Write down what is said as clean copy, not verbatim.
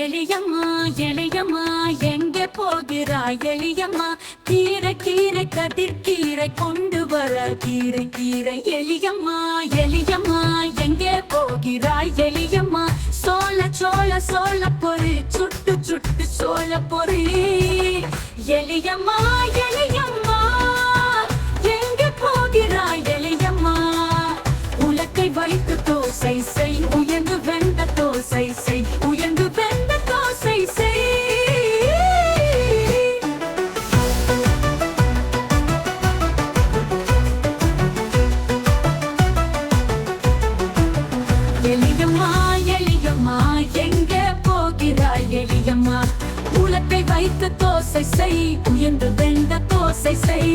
எளியம்மா எளியம்மா எங்கே போகிறாய் எளியம்மா கீரை கீரை கதிர்கீரை கொண்டு வர கீரை கீரை எளியம்மா எளியம்மா எங்கே போகிறாய் எளியம்மா சோள சோள சோள பொறி சுட்டு சுட்டு சோள பொறி எளியம்மா எளியம்மா எங்கே போகிறாய் எளியம்மா உலக்கை வைத்து தோசை செய் உயர்ந்து வெந்த தோசை செய் உயர்ந்து வெந்த தோசை செய் எளியம்மா எளியம்மா எங்கே போகிறாய் எளியம்மா உலக்கை வைத்து தோசை செய் உயர்ந்து வெந்த தோசை செய்